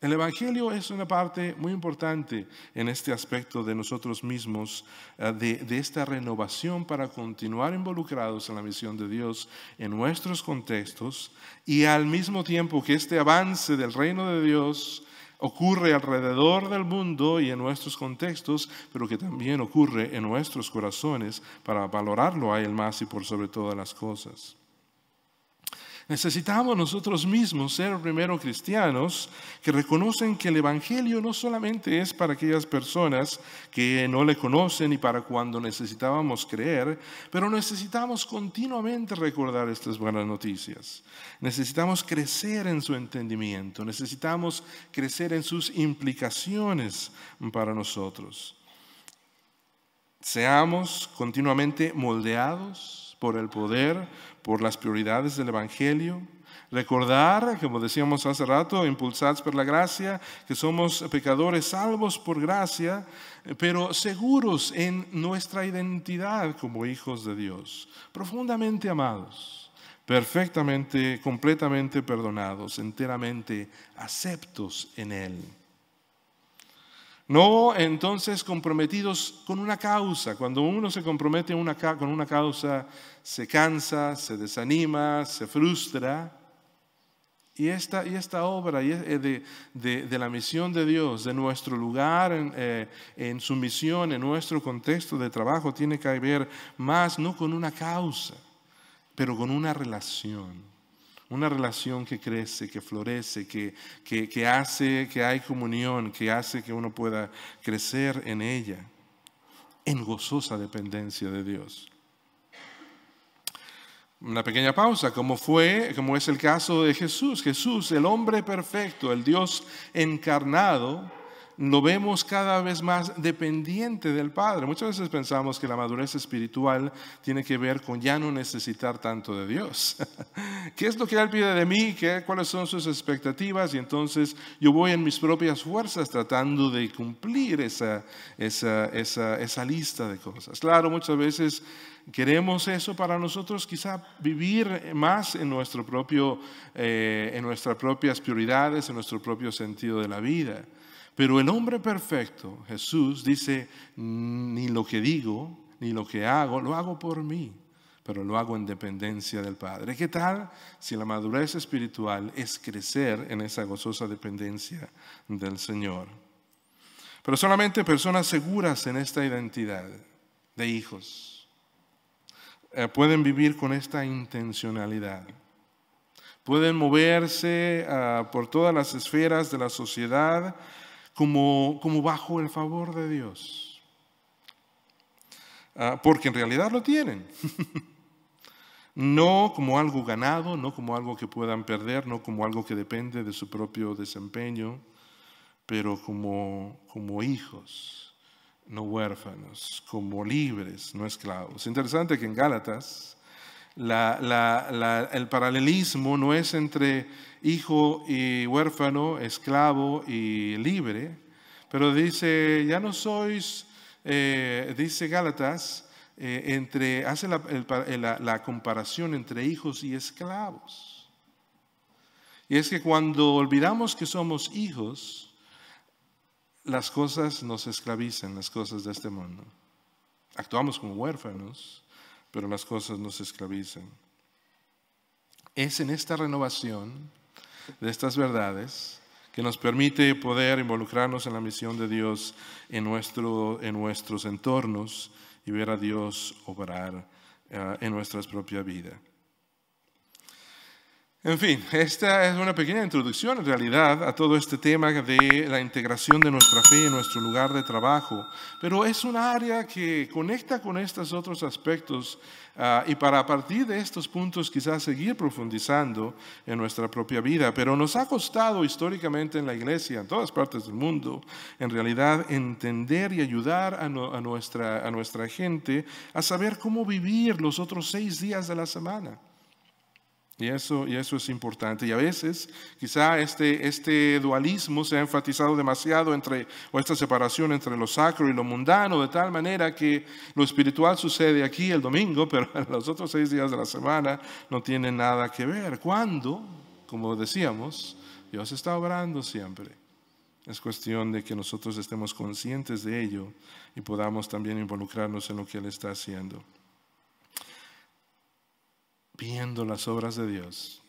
[SPEAKER 3] El evangelio es una parte muy importante en este aspecto de nosotros mismos, de esta renovación para continuar involucrados en la misión de Dios en nuestros contextos, y al mismo tiempo que este avance del reino de Dios ocurre alrededor del mundo y en nuestros contextos, pero que también ocurre en nuestros corazones para valorarlo a Él más y por sobre todas las cosas. Necesitamos nosotros mismos ser primero cristianos que reconocen que el evangelio no solamente es para aquellas personas que no le conocen y para cuando necesitábamos creer, pero necesitamos continuamente recordar estas buenas noticias. Necesitamos crecer en su entendimiento, necesitamos crecer en sus implicaciones para nosotros. Seamos continuamente moldeados por el poder, por las prioridades del evangelio. Recordar, como decíamos hace rato, impulsados por la gracia, que somos pecadores salvos por gracia, pero seguros en nuestra identidad como hijos de Dios, profundamente amados, perfectamente, completamente perdonados, enteramente aceptos en Él. No entonces comprometidos con una causa. Cuando uno se compromete con una causa, se cansa, se desanima, se frustra. Y esta obra de la misión de Dios, de nuestro lugar en su misión, en nuestro contexto de trabajo, tiene que ver más no con una causa, pero con una relación. Una relación que crece, que florece, que hace que hay comunión, que hace que uno pueda crecer en ella, en gozosa dependencia de Dios. Una pequeña pausa, como es el caso de Jesús. Jesús, el hombre perfecto, el Dios encarnado, lo vemos cada vez más dependiente del Padre. Muchas veces pensamos que la madurez espiritual tiene que ver con ya no necesitar tanto de Dios. ¿Qué es lo que Él pide de mí? ¿Cuáles son sus expectativas? Y entonces yo voy en mis propias fuerzas tratando de cumplir esa lista de cosas. Claro, muchas veces queremos eso para nosotros, quizá vivir más en nuestras propias prioridades, en nuestro propio sentido de la vida. Pero el hombre perfecto, Jesús, dice, ni lo que digo, ni lo que hago, lo hago por mí, pero lo hago en dependencia del Padre. ¿Qué tal si la madurez espiritual es crecer en esa gozosa dependencia del Señor? Pero solamente personas seguras en esta identidad de hijos pueden vivir con esta intencionalidad. Pueden moverse por todas las esferas de la sociedad como bajo el favor de Dios. Porque en realidad lo tienen. No como algo ganado, no como algo que puedan perder, no como algo que depende de su propio desempeño, pero como hijos, no huérfanos, como libres, no esclavos. Es interesante que en Gálatas el paralelismo no es entre hijo y huérfano, esclavo y libre, pero dice, ya no sois, dice Gálatas, hace la comparación entre hijos y esclavos. Y es que cuando olvidamos que somos hijos, las cosas nos esclavizan, las cosas de este mundo. Actuamos como huérfanos, pero las cosas nos esclavizan. Es en esta renovación de estas verdades que nos permite poder involucrarnos en la misión de Dios en nuestros entornos y ver a Dios obrar en nuestra propia vida. En fin, esta es una pequeña introducción en realidad a todo este tema de la integración de nuestra fe en nuestro lugar de trabajo, pero es un área que conecta con estos otros aspectos y para a partir de estos puntos quizás seguir profundizando en nuestra propia vida, pero nos ha costado históricamente en la iglesia, en todas partes del mundo, en realidad entender y ayudar a nuestra gente a saber cómo vivir los otros 6 días de la semana. Y eso es importante. Y a veces quizá este dualismo se ha enfatizado demasiado o esta separación entre lo sacro y lo mundano, de tal manera que lo espiritual sucede aquí el domingo, pero los otros 6 días de la semana no tienen nada que ver. Cuando, como decíamos, Dios está obrando siempre. Es cuestión de que nosotros estemos conscientes de ello y podamos también involucrarnos en lo que Él está haciendo. Viendo las obras de Dios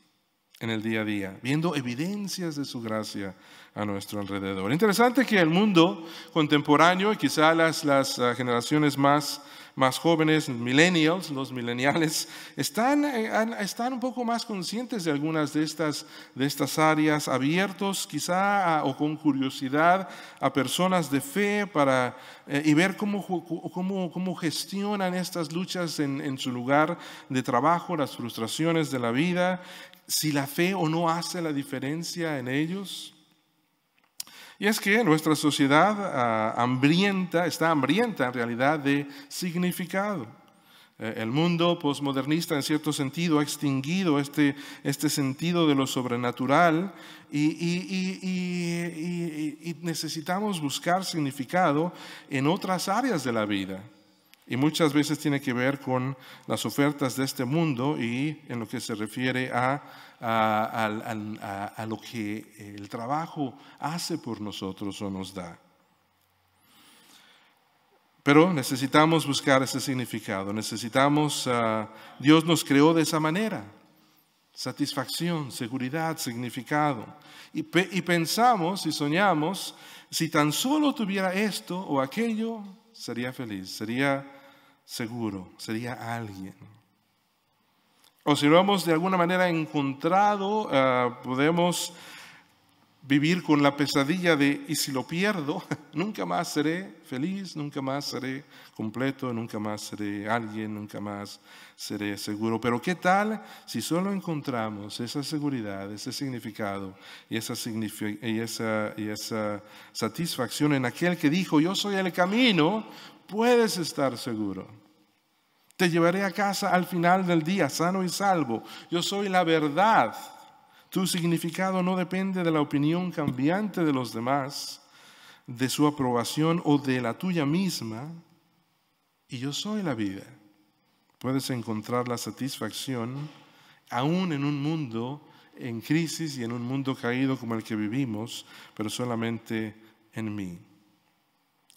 [SPEAKER 3] en el día a día, viendo evidencias de su gracia a nuestro alrededor. Interesante que el mundo contemporáneo y quizá las generaciones más jóvenes, los millennials, están un poco más conscientes de algunas de estas áreas, abiertos quizá o con curiosidad a personas de fe y ver cómo gestionan estas luchas en su lugar de trabajo, las frustraciones de la vida, si la fe o no hace la diferencia en ellos. Y es que nuestra sociedad está hambrienta en realidad de significado. El mundo posmodernista en cierto sentido ha extinguido este sentido de lo sobrenatural y necesitamos buscar significado en otras áreas de la vida. Y muchas veces tiene que ver con las ofertas de este mundo y en lo que se refiere a lo que el trabajo hace por nosotros o nos da. Pero necesitamos buscar ese significado, Dios nos creó de esa manera, satisfacción, seguridad, significado. Y pensamos y soñamos, si tan solo tuviera esto o aquello, sería feliz, sería seguro, sería alguien. O si lo hemos de alguna manera encontrado, podemos vivir con la pesadilla de, y si lo pierdo, nunca más seré feliz, nunca más seré completo, nunca más seré alguien, nunca más seré seguro. Pero ¿qué tal si solo encontramos esa seguridad, ese significado y esa satisfacción en aquel que dijo, yo soy el camino? Puedes estar seguro. Te llevaré a casa al final del día, sano y salvo. Yo soy la verdad. Tu significado no depende de la opinión cambiante de los demás, de su aprobación o de la tuya misma. Y yo soy la vida. Puedes encontrar la satisfacción aún en un mundo en crisis y en un mundo caído como el que vivimos, pero solamente en mí.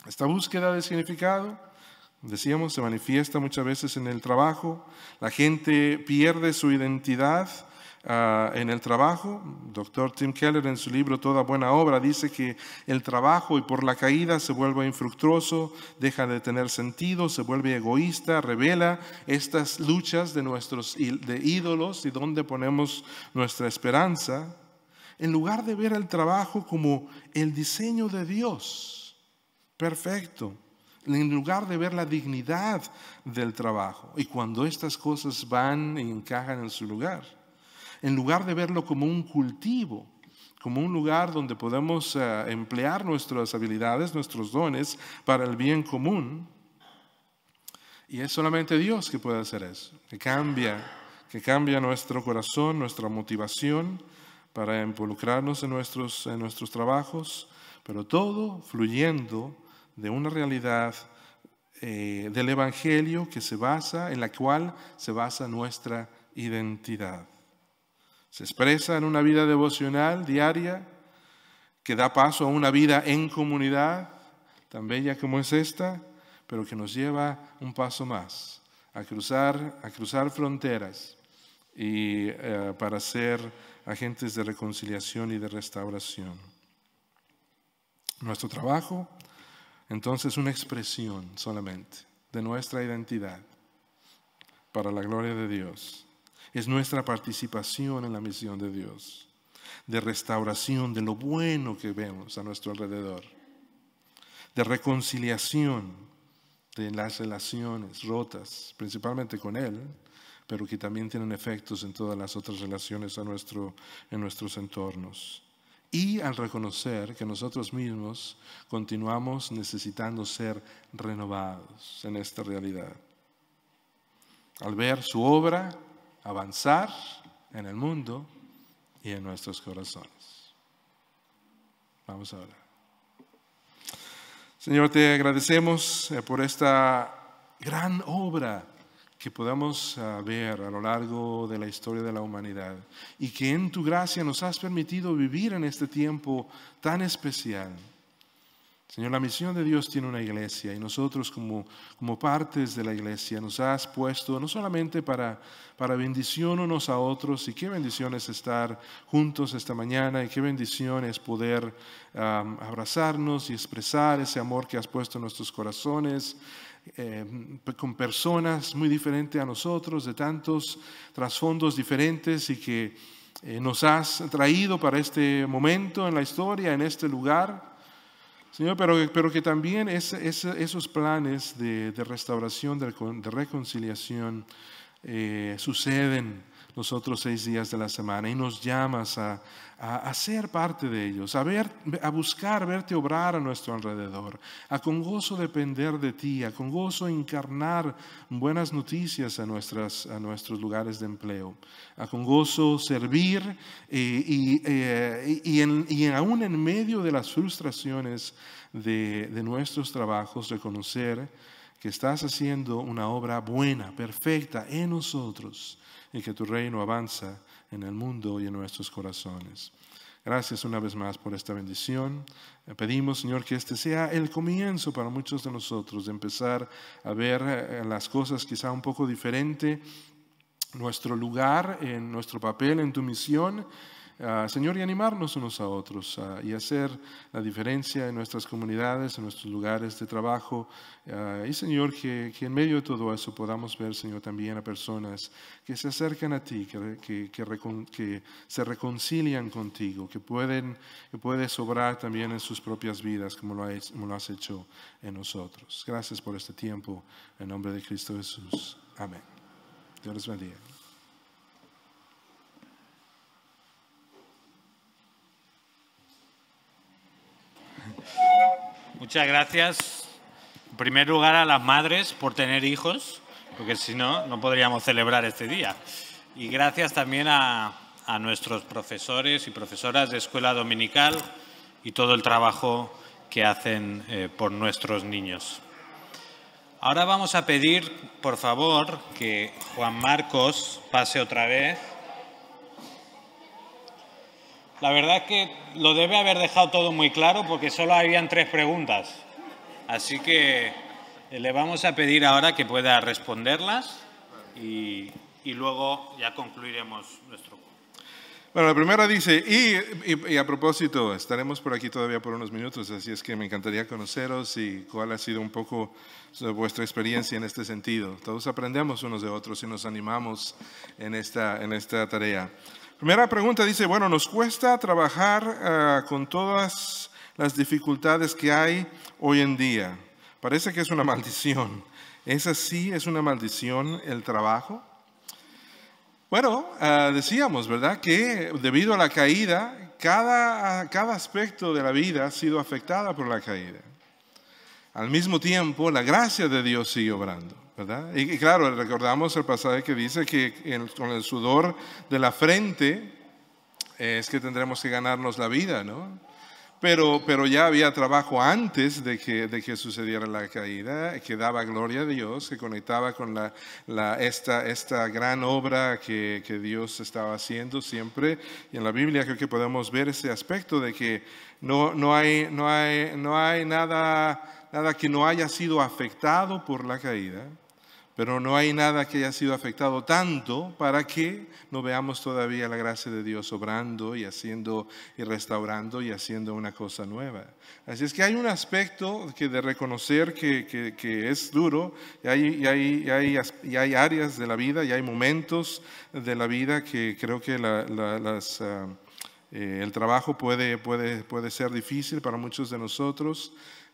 [SPEAKER 3] Esta búsqueda de significado, decíamos, se manifiesta muchas veces en el trabajo. La gente pierde su identidad en el trabajo. Dr. Tim Keller en su libro Toda buena obra dice que el trabajo y por la caída se vuelve infructuoso, deja de tener sentido, se vuelve egoísta, revela estas luchas de ídolos y dónde ponemos nuestra esperanza, en lugar de ver el trabajo como el diseño de Dios, perfecto, en lugar de ver la dignidad del trabajo. Y cuando estas cosas van y encajan en su lugar, en lugar de verlo como un cultivo, como un lugar donde podemos emplear nuestras habilidades, nuestros dones para el bien común. Y es solamente Dios que puede hacer eso, que cambia nuestro corazón, nuestra motivación para involucrarnos en nuestros trabajos, pero todo fluyendo de una realidad del Evangelio en la cual se basa nuestra identidad. Se expresa en una vida devocional diaria que da paso a una vida en comunidad, tan bella como es esta, pero que nos lleva un paso más, a cruzar fronteras y para ser agentes de reconciliación y de restauración. Nuestro trabajo, entonces, es una expresión solamente de nuestra identidad. para la gloria de Dios. Es nuestra participación en la misión de Dios, de restauración de lo bueno que vemos a nuestro alrededor, de reconciliación de las relaciones rotas, principalmente con Él, pero que también tienen efectos en todas las otras relaciones en nuestros entornos. Y al reconocer que nosotros mismos continuamos necesitando ser renovados en esta realidad. Al ver su obra avanzar en el mundo y en nuestros corazones. Vamos a orar. Señor, te agradecemos por esta gran obra que podamos ver a lo largo de la historia de la humanidad y que en tu gracia nos has permitido vivir en este tiempo tan especial. Señor, la misión de Dios tiene una iglesia y nosotros como partes de la iglesia nos has puesto no solamente para bendición unos a otros, y qué bendición es estar juntos esta mañana y qué bendición es poder abrazarnos y expresar ese amor que has puesto en nuestros corazones, con personas muy diferentes a nosotros, de tantos trasfondos diferentes, y que nos has traído para este momento en la historia, en este lugar. Señor, pero que también esos planes de restauración, de reconciliación, suceden los otros 6 días de la semana y nos llamas a ser parte de ellos, a buscar verte obrar a nuestro alrededor, a con gozo depender de ti, a con gozo encarnar buenas noticias a nuestros lugares de empleo, a con gozo servir y aún en medio de las frustraciones de nuestros trabajos, reconocer que estás haciendo una obra buena, perfecta en nosotros, y que tu reino avanza en el mundo y en nuestros corazones. Gracias una vez más por esta bendición. Pedimos, Señor, que este sea el comienzo para muchos de nosotros de empezar a ver las cosas quizá un poco diferente, nuestro lugar, en nuestro papel en tu misión, Señor, y animarnos unos a otros y hacer la diferencia en nuestras comunidades, en nuestros lugares de trabajo. Y Señor, que en medio de todo eso podamos ver, Señor, también a personas que se acercan a ti, que se reconcilian contigo, que puedes obrar también en sus propias vidas como lo has hecho en nosotros. Gracias por este tiempo, en nombre de Cristo Jesús. Amén. Dios les bendiga.
[SPEAKER 1] Muchas gracias, en primer lugar, a las madres por tener hijos, porque si no, no podríamos celebrar este día. Y gracias también a nuestros profesores y profesoras de escuela dominical y todo el trabajo que hacen por nuestros niños. Ahora vamos a pedir, por favor, que Juan Marcos pase otra vez. La verdad es que lo debe haber dejado todo muy claro porque solo habían 3 preguntas. Así que le vamos a pedir ahora que pueda responderlas y luego ya concluiremos nuestro.
[SPEAKER 3] Bueno, la primera dice, y a propósito, estaremos por aquí todavía por unos minutos, así es que me encantaría conoceros y cuál ha sido un poco vuestra experiencia en este sentido. Todos aprendemos unos de otros y nos animamos en esta tarea. Primera pregunta dice, bueno, nos cuesta trabajar con todas las dificultades que hay hoy en día. Parece que es una maldición. ¿Es así? ¿Es una maldición el trabajo? Bueno, decíamos, ¿verdad?, que debido a la caída, cada aspecto de la vida ha sido afectada por la caída. Al mismo tiempo, la gracia de Dios sigue obrando, ¿verdad? Y claro, recordamos el pasaje que dice que con el sudor de la frente es que tendremos que ganarnos la vida, ¿no? Pero ya había trabajo antes de que sucediera la caída, que daba gloria a Dios, que conectaba con esta gran obra que Dios estaba haciendo siempre. Y en la Biblia creo que podemos ver ese aspecto de que no hay nada que no haya sido afectado por la caída, pero no hay nada que haya sido afectado tanto para que no veamos todavía la gracia de Dios obrando y haciendo y restaurando y haciendo una cosa nueva. Así es que hay un aspecto que de reconocer que es duro, y hay áreas de la vida y hay momentos de la vida que creo que el trabajo puede ser difícil para muchos de nosotros.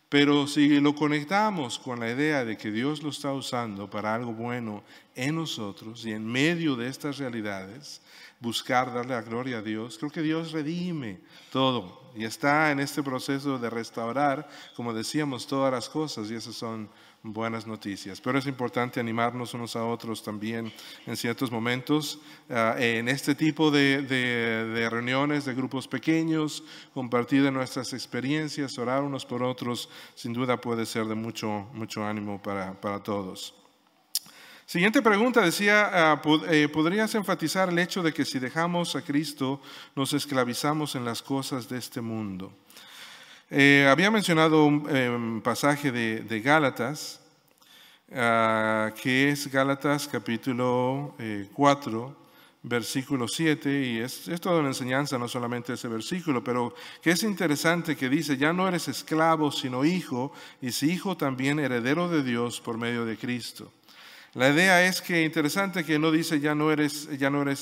[SPEAKER 3] Pero si lo conectamos con la idea de que Dios lo está usando para algo bueno en nosotros y en medio de estas realidades, buscar darle la gloria a Dios, creo que Dios redime todo y está en este proceso de restaurar, como decíamos, todas las cosas, y esas son buenas noticias. Pero es importante animarnos unos a otros también en ciertos momentos, en este tipo de reuniones, de grupos pequeños, compartir de nuestras experiencias, orar unos por otros, sin duda puede ser de mucho ánimo para todos. Siguiente pregunta decía, ¿podrías enfatizar el hecho de que si dejamos a Cristo nos esclavizamos en las cosas de este mundo? Había mencionado un pasaje de Gálatas, que es Gálatas capítulo 4, versículo 7, y es toda una enseñanza, no solamente ese versículo, pero que es interesante que dice, ya no eres esclavo sino hijo, y si hijo también heredero de Dios por medio de Cristo. La idea es que interesante que no dice ya no eres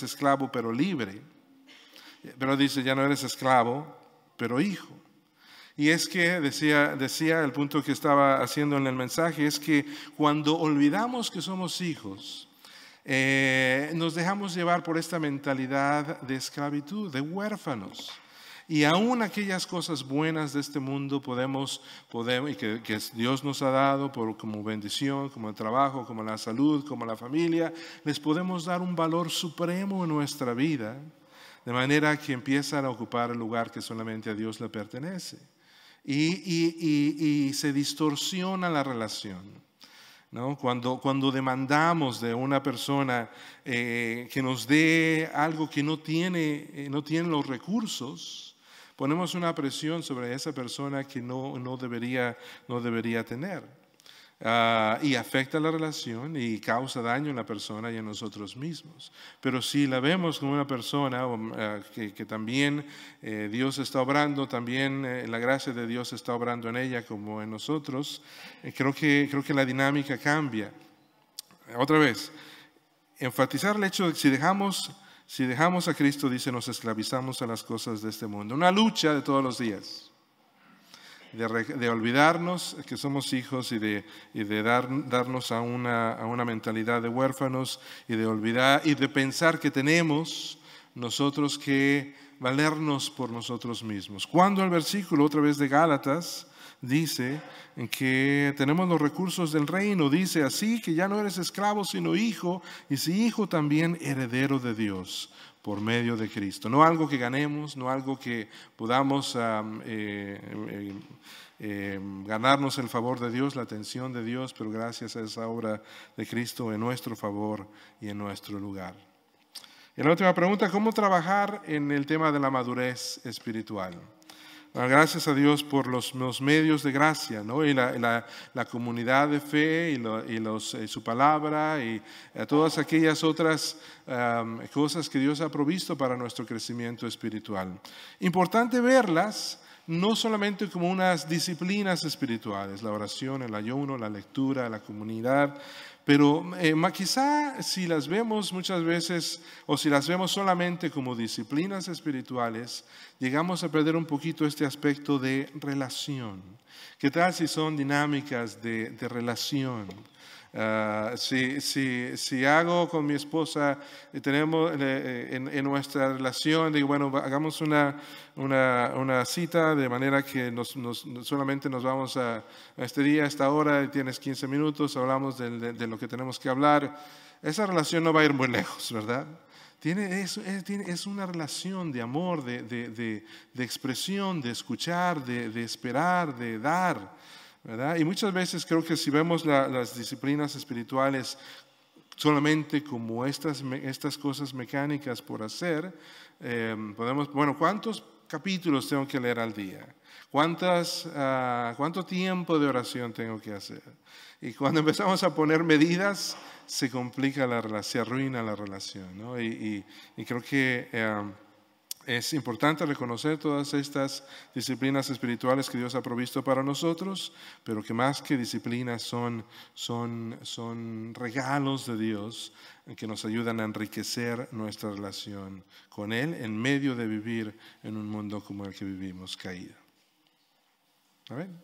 [SPEAKER 3] esclavo pero libre, pero dice ya no eres esclavo pero hijo. Y es que decía el punto que estaba haciendo en el mensaje, es que cuando olvidamos que somos hijos, nos dejamos llevar por esta mentalidad de esclavitud, de huérfanos. Y aún aquellas cosas buenas de este mundo podemos y que Dios nos ha dado como bendición, como el trabajo, como la salud, como la familia, les podemos dar un valor supremo en nuestra vida, de manera que empiezan a ocupar el lugar que solamente a Dios le pertenece. Y se distorsiona la relación, ¿no? Cuando demandamos de una persona que nos dé algo que no tiene los recursos, ponemos una presión sobre esa persona que no debería tener. Y afecta la relación y causa daño en la persona y en nosotros mismos. Pero si la vemos como una persona que también Dios está obrando, también la gracia de Dios está obrando en ella como en nosotros, creo que la dinámica cambia. Otra vez, enfatizar el hecho de que si dejamos a Cristo, dice, nos esclavizamos a las cosas de este mundo. Una lucha de todos los días. De olvidarnos que somos hijos y de darnos a una mentalidad de huérfanos y de olvidar y de pensar que tenemos nosotros que valernos por nosotros mismos. Cuando el versículo otra vez de Gálatas dice que tenemos los recursos del reino, dice así que ya no eres esclavo sino hijo, y si hijo también heredero de Dios por medio de Cristo. No algo que ganemos, no algo que podamos ganarnos el favor de Dios, la atención de Dios, pero gracias a esa obra de Cristo en nuestro favor y en nuestro lugar. Y la última pregunta, ¿cómo trabajar en el tema de la madurez espiritual? Gracias a Dios por los medios de gracia, ¿no? Y la comunidad de fe y su palabra y todas aquellas otras cosas que Dios ha provisto para nuestro crecimiento espiritual. Importante verlas no solamente como unas disciplinas espirituales, la oración, el ayuno, la lectura, la comunidad, pero quizá si las vemos muchas veces o si las vemos solamente como disciplinas espirituales, llegamos a perder un poquito este aspecto de relación. ¿Qué tal si son dinámicas de relación? Si hago con mi esposa, tenemos en nuestra relación, digo, bueno, hagamos una cita de manera que solamente nos vamos a este día, a esta hora, y tienes 15 minutos, hablamos de lo que tenemos que hablar. Esa relación no va a ir muy lejos, ¿verdad? Es una relación de amor, de expresión, de escuchar, de esperar, de dar, ¿verdad? Y muchas veces creo que si vemos las disciplinas espirituales solamente como estas cosas mecánicas por hacer, ¿cuántos capítulos tengo que leer al día? ¿Cuánto tiempo de oración tengo que hacer? Y cuando empezamos a poner medidas, se complica la relación, se arruina la relación, ¿no? Y creo que es importante reconocer todas estas disciplinas espirituales que Dios ha provisto para nosotros, pero que más que disciplinas son regalos de Dios que nos ayudan a enriquecer nuestra relación con Él en medio de vivir en un mundo como el que vivimos, caído. ¿Amén?